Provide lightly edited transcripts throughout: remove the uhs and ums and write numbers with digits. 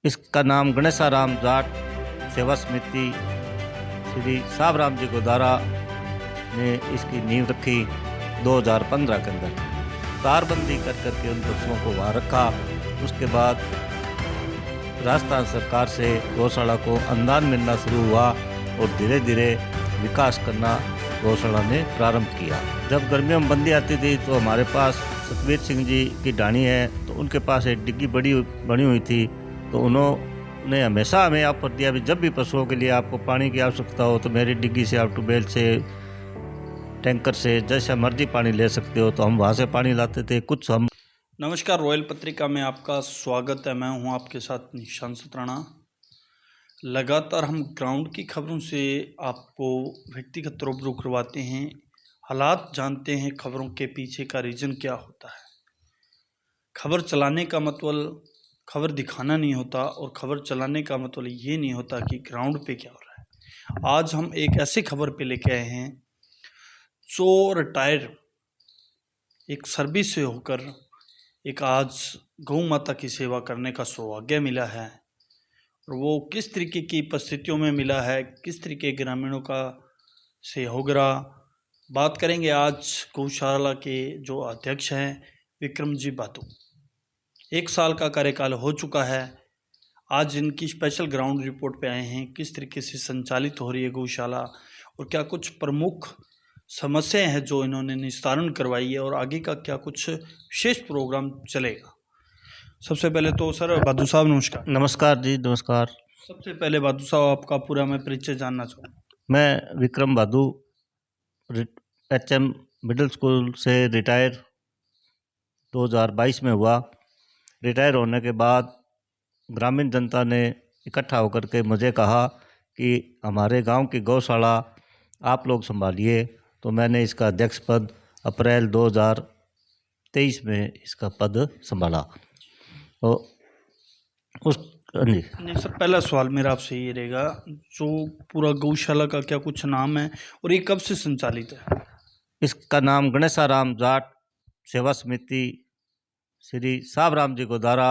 इसका नाम गणेशाराम जाट सेवा समिति श्री साबराम जी गोदारा ने इसकी नींव रखी 2015 के अंदर। तारबंदी कर करके उन पशुओं को वहाँ रखा। उसके बाद राजस्थान सरकार से गौशाला को अनुदान मिलना शुरू हुआ और धीरे धीरे विकास करना गौशाला ने प्रारंभ किया। जब गर्मियों में बंदी आती थी तो हमारे पास सतवीर सिंह जी की ढाणी है, तो उनके पास एक डिग्गी बनी हुई थी। तो उन्होंने हमेशा हमें ऑफर दिया भी जब भी पशुओं के लिए आपको पानी की आवश्यकता हो तो मेरी डिग्गी से आप ट्यूबवेल से टैंकर से जैसा मर्जी पानी ले सकते हो। तो हम वहाँ से पानी लाते थे। कुछ हम नमस्कार, रॉयल पत्रिका में आपका स्वागत है। मैं हूं आपके साथ निशांत सत्राना। लगातार हम ग्राउंड की खबरों से आपको व्यक्तिगत रूबरू करवाते हैं, हालात जानते हैं, खबरों के पीछे का रीज़न क्या होता है। खबर चलाने का मतलब खबर दिखाना नहीं होता और खबर चलाने का मतलब ये नहीं होता कि ग्राउंड पे क्या हो रहा है। आज हम एक ऐसी खबर पे लेके आए हैं जो रिटायर एक सर्विस से होकर एक आज गौ माता की सेवा करने का सौभाग्य मिला है, और वो किस तरीके की परिस्थितियों में मिला है, किस तरीके ग्रामीणों का सहयोग रहा, बात करेंगे आज गौशाला के जो अध्यक्ष हैं विक्रम जी बादू। 1 साल का कार्यकाल हो चुका है। आज इनकी स्पेशल ग्राउंड रिपोर्ट पे आए हैं, किस तरीके से संचालित हो रही है गौशाला और क्या कुछ प्रमुख समस्याएं हैं जो इन्होंने निस्तारण करवाई है और आगे का क्या कुछ विशेष प्रोग्राम चलेगा। सबसे पहले तो सर बादू साहब नमस्कार। नमस्कार जी, नमस्कार। सबसे पहले बादू साहब आपका पूरा मैं परिचय जानना चाहूँगा। मैं विक्रम बादू HM मिडिल स्कूल से रिटायर 2022 में हुआ। रिटायर होने के बाद ग्रामीण जनता ने इकट्ठा होकर के मुझे कहा कि हमारे गांव की गौशाला आप लोग संभालिए। तो मैंने इसका अध्यक्ष पद अप्रैल 2023 में इसका पद संभाला। तो उस नहीं सर, पहला सवाल मेरा आपसे ये रहेगा, जो पूरा गौशाला का क्या कुछ नाम है और ये कब से संचालित है? इसका नाम गणेशाराम जाट सेवा समिति श्री साबराम जी गोदारा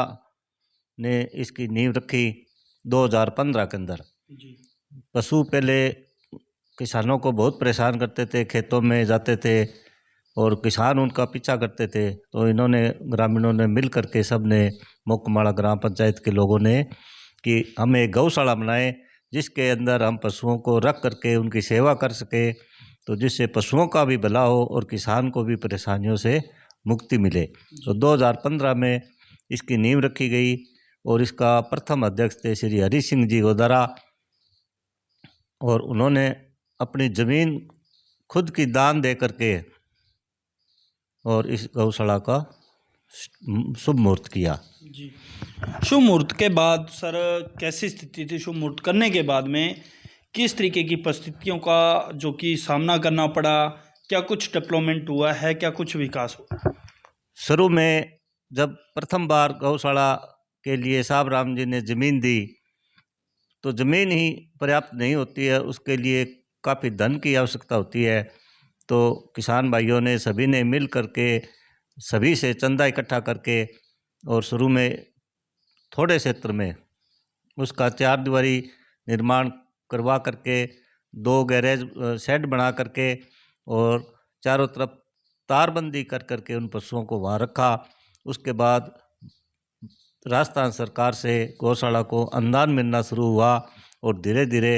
ने इसकी नींव रखी 2015 के अंदर। जी। पशु पहले किसानों को बहुत परेशान करते थे, खेतों में जाते थे और किसान उनका पीछा करते थे। तो इन्होंने ग्रामीणों ने मिल करके सब ने मोकमाड़ा ग्राम पंचायत के लोगों ने कि हम एक गौशाला बनाएं जिसके अंदर हम पशुओं को रख करके उनकी सेवा कर सके, तो जिससे पशुओं का भी भला हो और किसान को भी परेशानियों से मुक्ति मिले। तो 2015 में इसकी नींव रखी गई और इसका प्रथम अध्यक्ष थे श्री हरि सिंह जी गोदारा, और उन्होंने अपनी ज़मीन खुद की दान दे करके और इस गौशाला का शुभ मुहूर्त किया। जी। शुभ मुहूर्त के बाद सर कैसी स्थिति थी? शुभ मुहूर्त करने के बाद में किस तरीके की परिस्थितियों का जो कि सामना करना पड़ा? क्या कुछ डेवलपमेंट हुआ है, क्या कुछ विकास हुआ? शुरू में जब प्रथम बार गौशाला के लिए साबराम जी ने ज़मीन दी तो ज़मीन ही पर्याप्त नहीं होती है, उसके लिए काफ़ी धन की आवश्यकता होती है। तो किसान भाइयों ने सभी ने मिल करके सभी से चंदा इकट्ठा करके और शुरू में थोड़े क्षेत्र में उसका 4 दीवारी निर्माण करवा करके 2 गैरेज शेड बना करके और चारों तरफ तारबंदी कर करके उन पशुओं को वहाँ रखा। उसके बाद राजस्थान सरकार से गौशाला को अनुदान मिलना शुरू हुआ और धीरे धीरे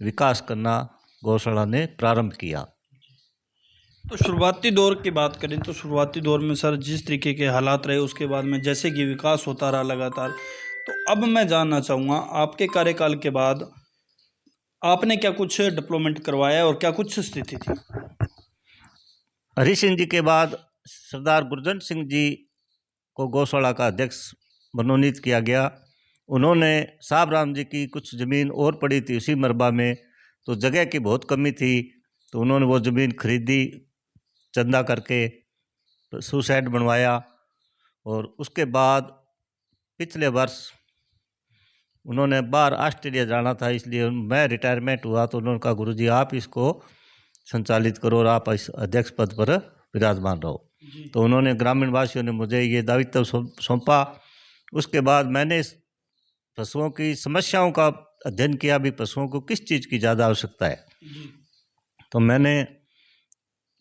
विकास करना गौशाला ने प्रारंभ किया। तो शुरुआती दौर की बात करें तो शुरुआती दौर में सर जिस तरीके के हालात रहे, उसके बाद में जैसे कि विकास होता रहा लगातार, तो अब मैं जानना चाहूँगा आपके कार्यकाल के बाद आपने क्या कुछ डेवलपमेंट करवाया और क्या कुछ स्थिति थी? हरि सिंह जी के बाद सरदार गुरजंत सिंह जी को गौशाला का अध्यक्ष मनोनीत किया गया। उन्होंने साबराम जी की कुछ ज़मीन और पड़ी थी उसी मरबा में, तो जगह की बहुत कमी थी, तो उन्होंने वो ज़मीन खरीदी चंदा करके, सुसाइड बनवाया। और उसके बाद पिछले वर्ष उन्होंने बाहर ऑस्ट्रेलिया जाना था, इसलिए मैं रिटायरमेंट हुआ। तो उन्होंने कहा गुरुजी आप इसको संचालित करो और आप इस अध्यक्ष पद पर विराजमान रहो। तो उन्होंने ग्रामीण वासियों ने मुझे ये दायित्व सौंपा। उसके बाद मैंने पशुओं की समस्याओं का अध्ययन किया, भी पशुओं को किस चीज़ की ज़्यादा आवश्यकता है। तो मैंने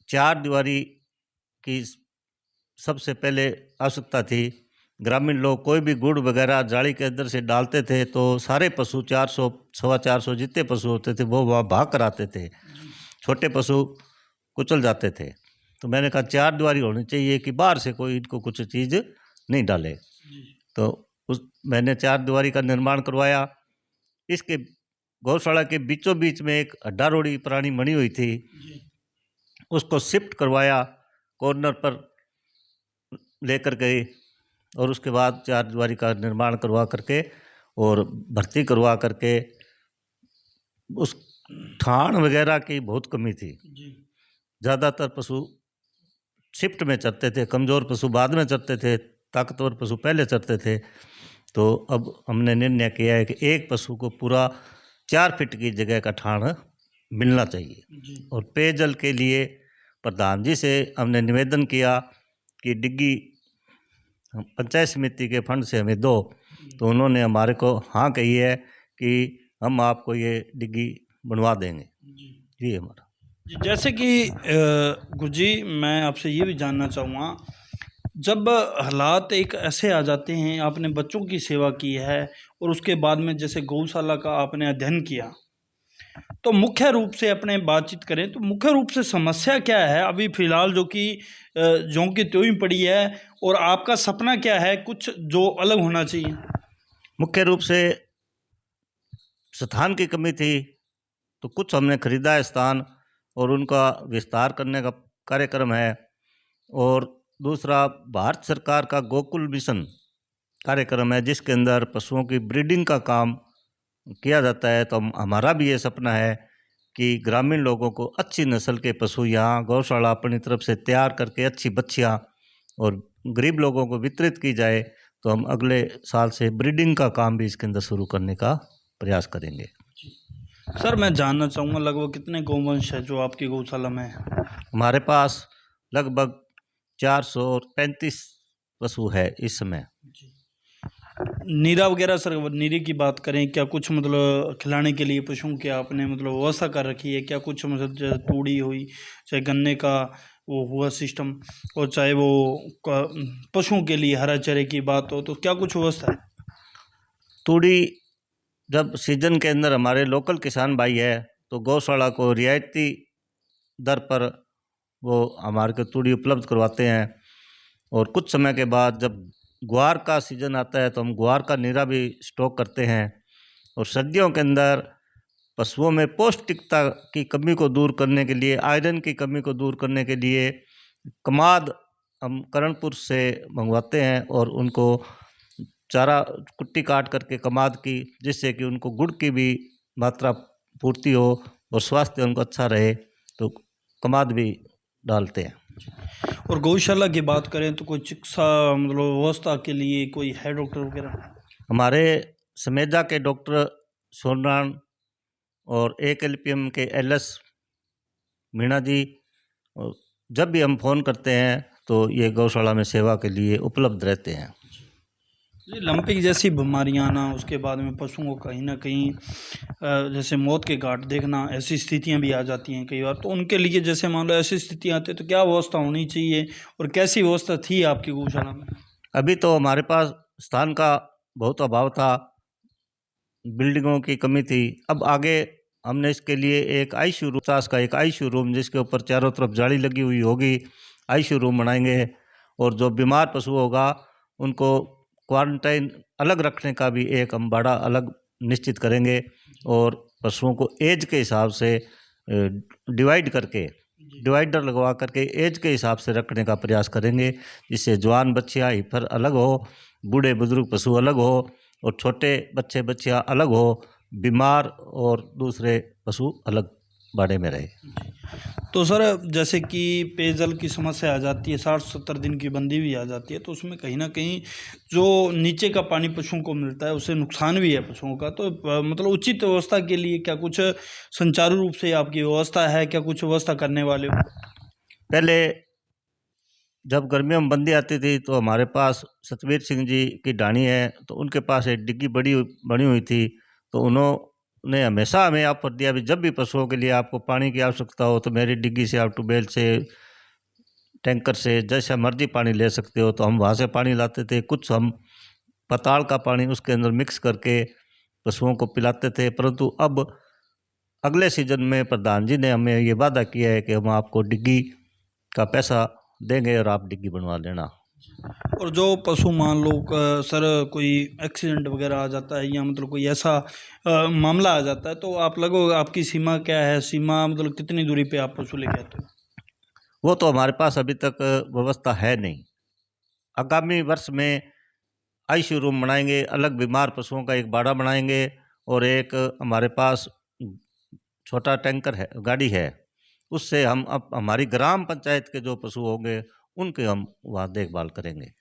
चार दीवारी की सबसे पहले आवश्यकता थी। ग्रामीण लोग कोई भी गुड़ वगैरह जाली के अंदर से डालते थे तो सारे पशु 400 450 जितने पशु होते थे वो वहाँ भाग कर आते थे, छोटे पशु कुचल जाते थे। तो मैंने कहा चार दीवारी होनी चाहिए कि बाहर से कोई इनको कुछ चीज़ नहीं डाले। तो मैंने चार दीवारी का निर्माण करवाया। इसके गौशाला के बीचों बीच में एक हड्डारोड़ी पुरानी बनी हुई थी, उसको शिफ्ट करवाया, कॉर्नर पर लेकर गए और उसके बाद चार दीवारी का निर्माण करवा करके और भर्ती करवा करके। उस ठाण वगैरह की बहुत कमी थी, ज़्यादातर पशु शिफ्ट में चरते थे, कमज़ोर पशु बाद में चरते थे, ताकतवर पशु पहले चरते थे। तो अब हमने निर्णय किया है कि एक पशु को पूरा 4 फीट की जगह का ठाण मिलना चाहिए। और पेयजल के लिए प्रधान जी से हमने निवेदन किया कि डिग्गी पंचायत समिति के फंड से हमें दो, तो उन्होंने हमारे को हाँ कही है कि हम आपको ये डिग्गी बनवा देंगे। जी हमारा जैसे कि गुरुजी, मैं आपसे ये भी जानना चाहूँगा, जब हालात एक ऐसे आ जाते हैं, आपने बच्चों की सेवा की है और उसके बाद में जैसे गौशाला का आपने अध्ययन किया, तो मुख्य रूप से अपने बातचीत करें तो मुख्य रूप से समस्या क्या है अभी फ़िलहाल जो कि ज्यों की त्यों ही पड़ी है, और आपका सपना क्या है कुछ जो अलग होना चाहिए? मुख्य रूप से स्थान की कमी थी, तो कुछ हमने खरीदा है स्थान और उनका विस्तार करने का कार्यक्रम है। और दूसरा भारत सरकार का गोकुल मिशन कार्यक्रम है जिसके अंदर पशुओं की ब्रीडिंग का काम किया जाता है। तो हमारा भी ये सपना है कि ग्रामीण लोगों को अच्छी नस्ल के पशु यहाँ गौशाला अपनी तरफ से तैयार करके अच्छी बच्चियाँ और गरीब लोगों को वितरित की जाए। तो हम अगले साल से ब्रीडिंग का काम भी इसके अंदर शुरू करने का प्रयास करेंगे। सर, मैं जानना चाहूँगा लगभग कितने गौवंश है जो आपकी गौशाला में है? हमारे पास लगभग 435 पशु है इस समय। नीरा वगैरह, सर नीरे की बात करें, क्या कुछ मतलब खिलाने के लिए पशुओं की आपने मतलब व्यवस्था कर रखी है क्या? कुछ मतलब जैसे तूड़ी हुई, चाहे गन्ने का वो हुआ सिस्टम, और चाहे वो पशुओं के लिए हरा चारे की बात हो, तो क्या कुछ व्यवस्था है? तूड़ी जब सीजन के अंदर हमारे लोकल किसान भाई है तो गौशाला को रियायती दर पर वो हमारे को तूड़ी उपलब्ध करवाते हैं। और कुछ समय के बाद जब ग्वार का सीज़न आता है तो हम ग्वार का नीरा भी स्टॉक करते हैं। और सर्दियों के अंदर पशुओं में पौष्टिकता की कमी को दूर करने के लिए, आयरन की कमी को दूर करने के लिए कमाद हम करणपुर से मंगवाते हैं और उनको चारा कुट्टी काट करके कमाद की, जिससे कि उनको गुड़ की भी मात्रा पूर्ति हो और स्वास्थ्य उनको अच्छा रहे, तो कमाद भी डालते हैं। और गौशाला की बात करें तो कोई चिकित्सा मतलब व्यवस्था के लिए कोई है डॉक्टर वगैरह? हमारे समेजा के डॉक्टर सोनारायण और AKLPM के LS मीणा जी, और जब भी हम फ़ोन करते हैं तो ये गौशाला में सेवा के लिए उपलब्ध रहते हैं। ये लंपिक जैसी बीमारियां आना, उसके बाद में पशुओं को कहीं ना कहीं जैसे मौत के घाट देखना, ऐसी स्थितियां भी आ जाती हैं कई बार, तो उनके लिए जैसे मान लो ऐसी स्थितियां आती है तो क्या व्यवस्था होनी चाहिए और कैसी व्यवस्था थी आपकी गौशाला में? अभी तो हमारे पास स्थान का बहुत अभाव था, बिल्डिंगों की कमी थी। अब आगे हमने इसके लिए एक आईसीयू रूम, 50 का एक आईसीयू रूम जिसके ऊपर चारों तरफ जाली लगी हुई होगी, आईसीयू रूम बनाएंगे। और जो बीमार पशु होगा उनको क्वारंटाइन अलग रखने का भी एक हम बड़ा अलग निश्चित करेंगे। और पशुओं को एज के हिसाब से डिवाइड करके, डिवाइडर लगवा करके एज के हिसाब से रखने का प्रयास करेंगे, जिससे जवान बच्चियाँ हिफर अलग हो, बूढ़े बुजुर्ग पशु अलग हो और छोटे बच्चे बच्चियाँ अलग हो, बीमार और दूसरे पशु अलग बाड़े में रहे। तो सर जैसे कि पेयजल की समस्या आ जाती है, 60-70 दिन की बंदी भी आ जाती है, तो उसमें कहीं ना कहीं जो नीचे का पानी पशुओं को मिलता है उससे नुकसान भी है पशुओं का, तो मतलब उचित व्यवस्था के लिए क्या कुछ सुचारू रूप से आपकी व्यवस्था है, क्या कुछ व्यवस्था करने वाले हो? पहले जब गर्मियों में बंदी आती थी तो हमारे पास सतवीर सिंह जी की ढाणी है, तो उनके पास एक डिग्गी बनी हुई थी। तो उन्होंने हमेशा हमें ऑफर दिया भी जब भी पशुओं के लिए आपको पानी की आवश्यकता हो तो मेरी डिग्गी से आप ट्यूबवेल से टैंकर से जैसा मर्जी पानी ले सकते हो। तो हम वहाँ से पानी लाते थे, कुछ हम पताल का पानी उसके अंदर मिक्स करके पशुओं को पिलाते थे। परंतु अब अगले सीजन में प्रधान जी ने हमें ये वादा किया है कि हम आपको डिग्गी का पैसा देंगे और आप डिग्गी बनवा लेना। और जो पशु मान लो सर कोई एक्सीडेंट वगैरह आ जाता है या मतलब कोई ऐसा मामला आ जाता है, तो आप लगभग आपकी सीमा क्या है, सीमा मतलब कितनी दूरी पे आप पशु लेके आते हो? वो तो हमारे पास अभी तक व्यवस्था है नहीं। आगामी वर्ष में आईसीयू रूम बनाएंगे, अलग बीमार पशुओं का एक बाड़ा बनाएंगे और एक हमारे पास छोटा टैंकर है, गाड़ी है, उससे हम अब हमारी ग्राम पंचायत के जो पशु होंगे उनके हम वहाँ देखभाल करेंगे।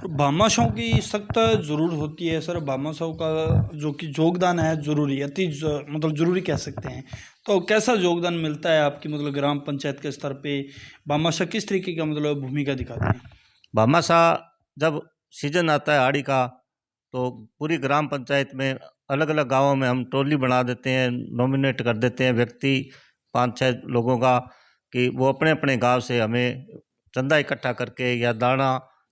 भामाशाहों की सख्त ज़रूर होती है सर, भामाशाहों का जो कि योगदान है ज़रूरी है, मतलब ज़रूरी कह सकते हैं। तो कैसा योगदान मिलता है आपकी मतलब ग्राम पंचायत के स्तर पे? भामाशाह किस तरीके का मतलब भूमिका दिखाते हैं? भामाशाह जब सीजन आता है आड़ी का तो पूरी ग्राम पंचायत में अलग अलग गांवों में हम टोली बना देते हैं, नॉमिनेट कर देते हैं व्यक्ति 5-6 लोगों का कि वो अपने अपने गांव से हमें चंदा इकट्ठा करके या दाना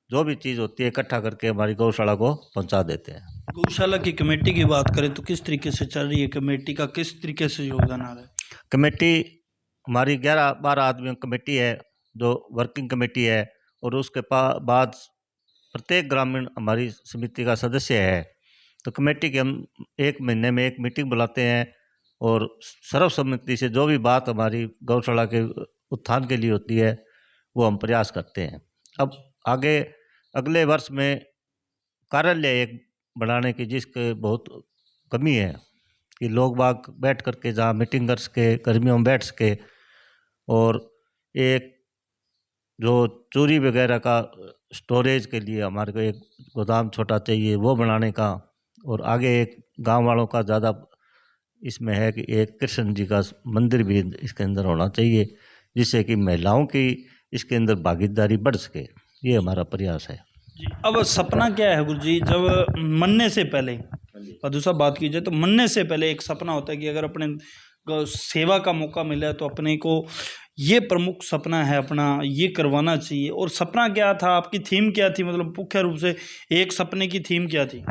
जो भी चीज़ होती है इकट्ठा करके हमारी गौशाला को पहुंचा देते हैं। गौशाला की कमेटी की बात करें तो किस तरीके से चल रही है कमेटी का, किस तरीके से योगदान आ रहा है? कमेटी हमारी 11-12 आदमियों की कमेटी है जो वर्किंग कमेटी है, और उसके बाद प्रत्येक ग्रामीण हमारी समिति का सदस्य है। तो कमेटी की हम 1 महीने में 1 मीटिंग बुलाते हैं और सर्वसम्मति से जो भी बात हमारी गौशाला के उत्थान के लिए होती है वो हम प्रयास करते हैं। अब आगे अगले वर्ष में कार्यालय एक बनाने की जिसके बहुत कमी है कि लोग बाग बैठ करके जहाँ मीटिंग कर सके, गर्मियों में बैठ सके, और एक जो चूरी वगैरह का स्टोरेज के लिए हमारे को एक गोदाम छोटा चाहिए वो बनाने का, और आगे एक गांव वालों का ज़्यादा इसमें है कि एक कृष्ण जी का मंदिर भी इसके अंदर होना चाहिए जिससे कि महिलाओं की इसके अंदर भागीदारी बढ़ सके। ये हमारा प्रयास है जी। अब सपना क्या है गुरु जी, जब मरने से पहले और दूसरा बात की जाए तो मरने से पहले एक सपना होता है कि अगर अपने सेवा का मौका मिला तो अपने को ये प्रमुख सपना है अपना ये करवाना चाहिए। और सपना क्या था, आपकी थीम क्या थी, मतलब मुख्य रूप से एक सपने की थीम क्या थी?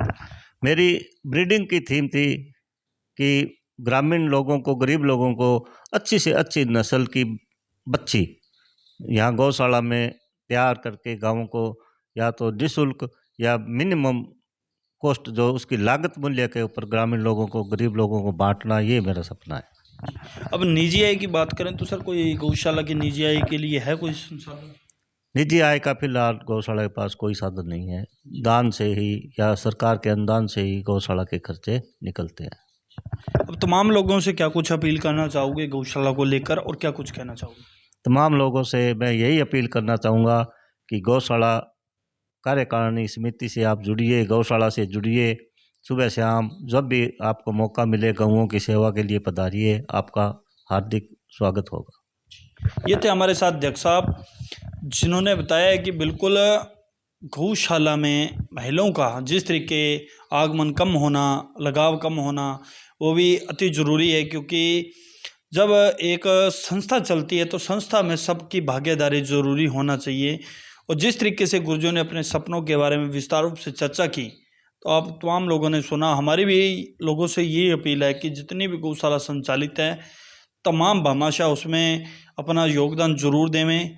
मेरी ब्रीडिंग की थीम थी कि ग्रामीण लोगों को, गरीब लोगों को अच्छी से अच्छी नस्ल की बच्ची यहाँ गौशाला में तैयार करके गाँवों को या तो निःशुल्क या मिनिमम कॉस्ट जो उसकी लागत मूल्य के ऊपर ग्रामीण लोगों को, गरीब लोगों को बांटना, ये मेरा सपना है। अब निजी आय की बात करें तो सर कोई गौशाला की निजी आय के लिए है कोई संसाधन? निजी आय का फिलहाल गौशाला के पास कोई साधन नहीं है, दान से ही या सरकार के अनुदान से ही गौशाला के खर्चे निकलते हैं। अब तमाम लोगों से क्या कुछ अपील करना चाहोगे गौशाला को लेकर और क्या कुछ कहना चाहोगे? तमाम लोगों से मैं यही अपील करना चाहूँगा कि गौशाला कार्यकारिणी समिति से आप जुड़िए, गौशाला से जुड़िए, सुबह शाम जब भी आपको मौका मिले गौओं की सेवा के लिए पधारिए, आपका हार्दिक स्वागत होगा। ये थे हमारे साथ अध्यक्ष साहब जिन्होंने बताया कि बिल्कुल गौशाला में महिलाओं का जिस तरीके आगमन कम होना, लगाव कम होना, वो भी अति ज़रूरी है, क्योंकि जब एक संस्था चलती है तो संस्था में सबकी भागीदारी ज़रूरी होना चाहिए। और जिस तरीके से गुरुजों ने अपने सपनों के बारे में विस्तार रूप से चर्चा की तो आप तमाम लोगों ने सुना। हमारी भी लोगों से ये अपील है कि जितनी भी गौशाला संचालित है तमाम भामाशाह उसमें अपना योगदान ज़रूर देवें।